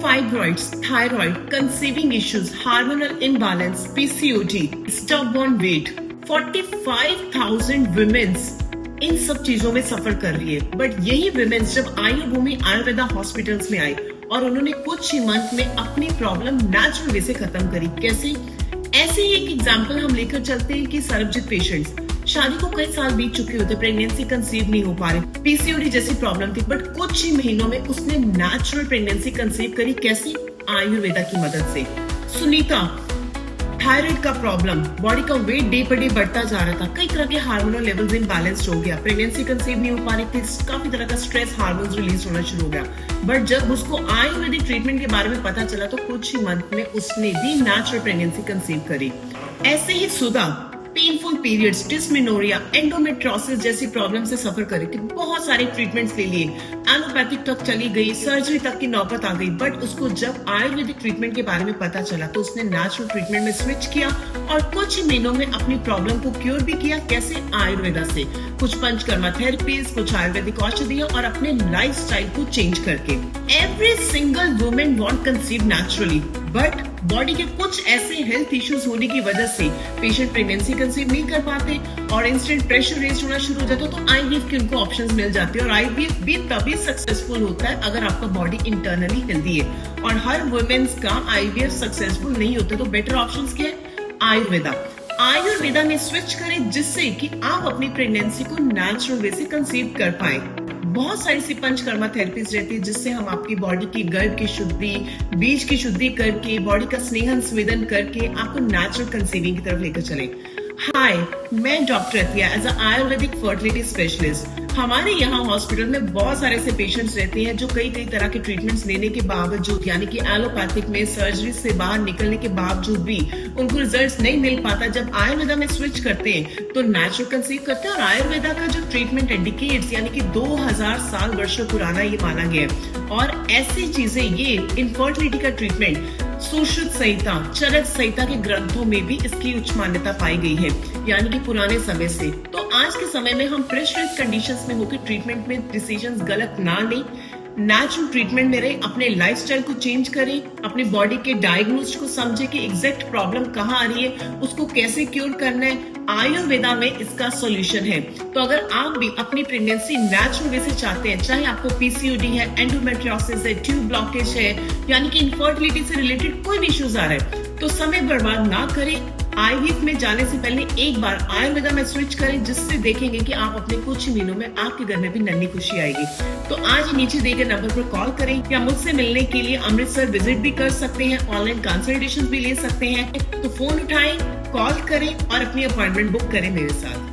fibroids, thyroid, conceiving issues, hormonal imbalance, PCOD, stubborn weight, 45,000 women's इन सब चीजों में सफर कर रही है। बट यही विमेन्स जब आयुर्भूमि आयुर्वेदा हॉस्पिटल्स में आई और उन्होंने कुछ ही मंथ में अपनी प्रॉब्लम नेचुरल वे से खत्म करी। कैसे? ऐसे ही एक एग्जांपल हम लेकर चलते हैं कि सरबजीत पेशेंट्स, शादी को कई साल बीत चुके होते, प्रेगनेंसी कंसीव नहीं हो पा रहे, पीसीओडी जैसी प्रॉब्लम थी, बट कुछ ही महीनों में उसने नेचुरल प्रेगनेंसी कंसीव करी। कैसी? आयुर्वेदा की मदद से। सुनीता, थायराइड का प्रॉब्लम, बॉडी का वेट डे पर डे बढ़ता जा रहा था, कई तरह के हार्मोनल लेवल्स इम्बैलेंस्ड हो गया, प्रेगनेंसी कंसीव नहीं हो पा रही थी, काफी तरह का स्ट्रेस हार्मोन्स रिलीज होना शुरू हो गया। बट जब उसको आयुर्वेदिक ट्रीटमेंट के बारे में पता चला तो कुछ ही मंथ में उसने भी नेचुरल प्रेगनेंसी कंसीव करी। ऐसे ही सुधा पेनफुल पीरियड्स, डिस्मेनोरिया, एंडोमेट्रोसिस जैसी प्रॉब्लम से सफर कर रही थी, बहुत सारे ट्रीटमेंट्स ले लिए, एलोपैथिक तक चली गई, सर्जरी तक की नौबत आ गई। बट उसको जब आयुर्वेदिक ट्रीटमेंट के बारे में पता चला तो उसने नेचुरल ट्रीटमेंट में स्विच किया और कुछ ही महीनों में अपनी प्रॉब्लम को क्योर भी किया। कैसे? आयुर्वेदा से, कुछ पंचकर्मा थेरेपीज, कुछ आयुर्वेदिक औषधियां और अपने लाइफस्टाइल को चेंज करके। Every single women want conceive naturally, but body के कुछ ऐसे हेल्थ इश्यूज होने की वजह से पेशेंट प्रेगनेंसी कंसीव नहीं कर पाते और इंस्टेंट प्रेशर रेज होना शुरू हो जाता है, तो आईवीएफ के उनको ऑप्शंस मिल जाते हैं। और आईवीएफ भी तभी सक्सेसफुल होता है अगर आपका बॉडी इंटरनली हेल्दी है, और हर वुमेन्स का आईवीएफ सक्सेसफुल नहीं होता, तो बेटर ऑप्शंस क्या है? आयुर्वेदा। आयुर्वेदा में स्विच करें जिससे कि आप अपनी प्रेगनेंसी को नेचुरल वे से कंसीव कर पाए। बहुत सारी सी पंचकर्मा थेरेपीज रहती है जिससे हम आपकी बॉडी की गर्भ की शुद्धि, बीज की शुद्धि करके, बॉडी का स्नेहन स्वेदन करके आपको नेचुरल कंसीविंग की तरफ लेकर चले। हाय, मैं doctor Atiya as a Ayurvedic fertility specialist. हमारे यहाँ हॉस्पिटल में बहुत सारे ऐसे पेशेंट्स रहते हैं जो कई तरह के ट्रीटमेंट्स लेने के बावजूद, यानी कि एलोपैथिक में सर्जरी से बाहर निकलने के बावजूद भी उनको रिजल्ट्स नहीं मिल पाता। जब आयुर्वेदा में स्विच करते हैं तो नेचुरल कंसीव करते हैं। और आयुर्वेदा का जो ट्रीटमेंट है डिकेड्स, यानी कि 2000 साल वर्षों पुराना ये माना गया है। और ऐसी चीजें, ये इनफर्टिलिटी का ट्रीटमेंट सुश्रुत संहिता, चरक संहिता के ग्रंथों में भी इसकी उच्च मान्यता पाई गई है, यानी कि पुराने समय से। तो आज के समय में हम प्रेशराइज्ड कंडीशंस में होकर ट्रीटमेंट में डिसीजंस गलत ना लें, नेचुरल ट्रीटमेंट में रहे, अपने लाइफस्टाइल को चेंज करें, अपने बॉडी के डायग्नोस्ट को समझे कि एग्जैक्ट प्रॉब्लम कहाँ आ रही है, उसको कैसे क्योर करना है। आयुर्वेदा में इसका सॉल्यूशन है। तो अगर आप भी अपनी प्रेगनेंसी नेचुरल वे से चाहते हैं, चाहे आपको पीसीओडी है, एंडोमेट्रियोसिस है, ट्यूब ब्लॉकेज है, यानी कि इनफर्टिलिटी से रिलेटेड कोई भी इश्यूज आ रहा है, तो समय बर्बाद ना करें। आईवीएफ में जाने से पहले एक बार आयुर्वेदा में स्विच करें, जिससे देखेंगे कि आप अपने कुछ ही महीनों में आपके घर में भी नन्ही खुशी आएगी। तो आज नीचे दिए गए नंबर पर कॉल करें या मुझसे मिलने के लिए अमृतसर विजिट भी कर सकते हैं, ऑनलाइन कंसल्टेशन भी ले सकते हैं। तो फोन उठाएं, कॉल करें और अपनी अपॉइंटमेंट बुक करें मेरे साथ।